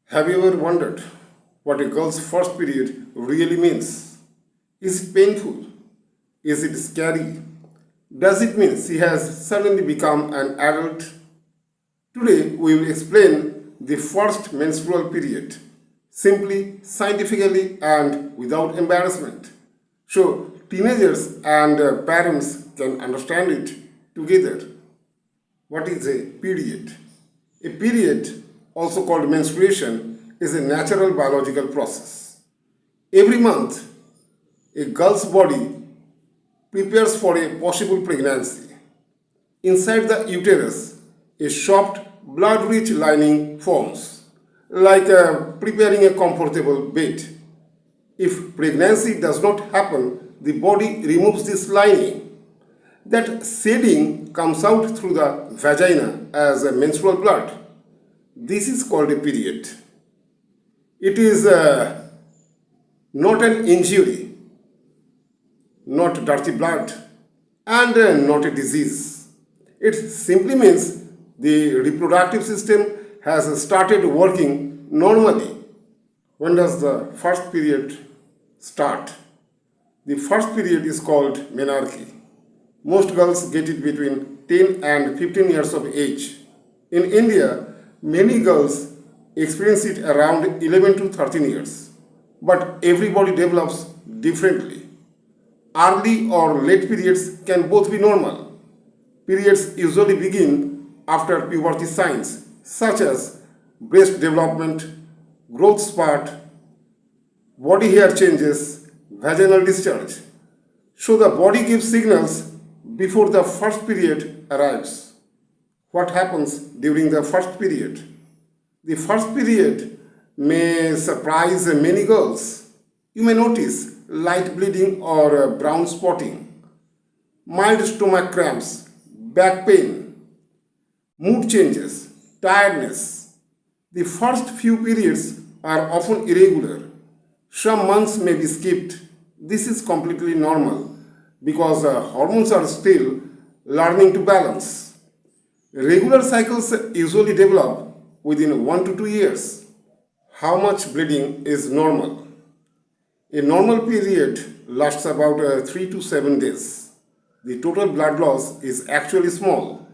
Have you ever wondered what a girl's first period really means? Is it painful? Is it scary? Does it mean she has suddenly become an adult? Today we will explain the first menstrual period simply, scientifically, and without embarrassment. So teenagers and parents can understand it together. What is a period? A period, also called menstruation, is a natural biological process. Every month, a girl's body prepares for a possible pregnancy. Inside the uterus, a soft, blood-rich lining forms, like preparing a comfortable bed. If pregnancy does not happen, the body removes this lining. That shedding comes out through the vagina as a menstrual blood. This is called a period. It is not an injury, not dirty blood, and not a disease. It simply means the reproductive system has started working normally. When does the first period start? The first period is called menarche. Most girls get it between 10 and 15 years of age. In India, many girls experience it around 11 to 13 years. But everybody develops differently. Early or late periods can both be normal. Periods usually begin after puberty signs such as breast development, growth spurt, body hair changes, vaginal discharge. So the body gives signals before the first period arrives. What happens during the first period? The first period may surprise many girls. You may notice light bleeding or brown spotting, mild stomach cramps, back pain, mood changes, tiredness. The first few periods are often irregular. Some months may be skipped. This is completely normal because hormones are still learning to balance. Regular cycles usually develop within 1 to 2 years. How much bleeding is normal? A normal period lasts about 3 to 7 days. The total blood loss is actually small,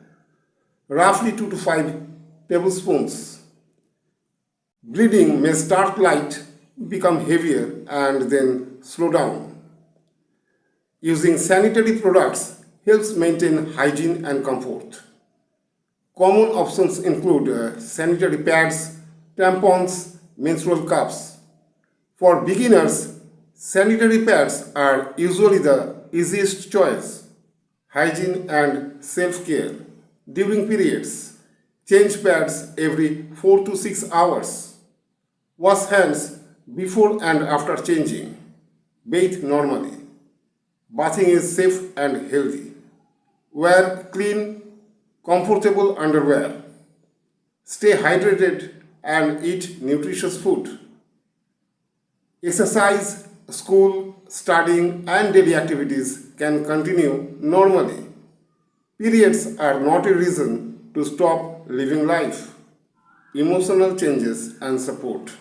roughly 2 to 5 tablespoons. Bleeding may start light, become heavier, and then slow down. Using sanitary products helps maintain hygiene and comfort. Common options include sanitary pads, tampons, menstrual cups. For beginners, sanitary pads are usually the easiest choice. Hygiene and self-care. During periods, change pads every 4 to 6 hours. Wash hands before and after changing. Bathe normally. Bathing is safe and healthy. Wear clean, comfortable underwear. Stay hydrated and eat nutritious food. Exercise, school, studying, and daily activities can continue normally. Periods are not a reason to stop living life. Emotional changes and support.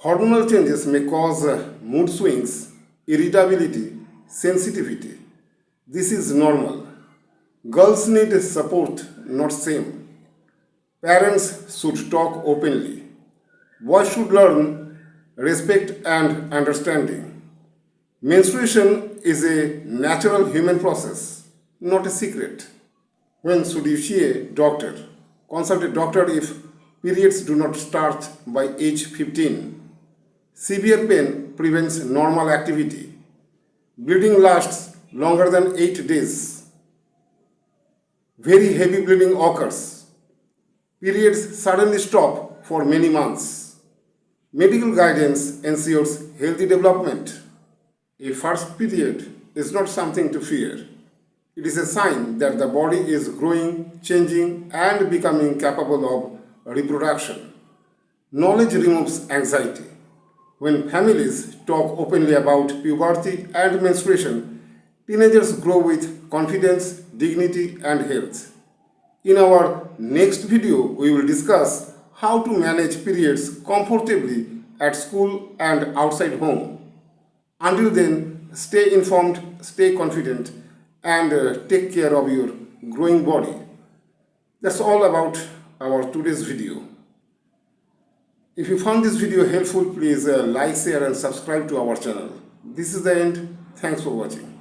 Hormonal changes may cause mood swings, irritability, sensitivity. This is normal. Girls need support, not shame. Parents should talk openly. Boys should learn respect and understanding. Menstruation is a natural human process, not a secret. When should you see a doctor? Consult a doctor if periods do not start by age 15. Severe pain prevents normal activity. Bleeding lasts longer than 8 days. Very heavy bleeding occurs. Periods suddenly stop for many months. Medical guidance ensures healthy development. A first period is not something to fear. It is a sign that the body is growing, changing, and becoming capable of reproduction. Knowledge removes anxiety. When families talk openly about puberty and menstruation, teenagers grow with confidence, dignity, and health. In our next video, we will discuss how to manage periods comfortably at school and outside home. Until then, stay informed, stay confident, and take care of your growing body. That's all about our today's video. If you found this video helpful, please like, share, and subscribe to our channel. This is the end. Thanks for watching.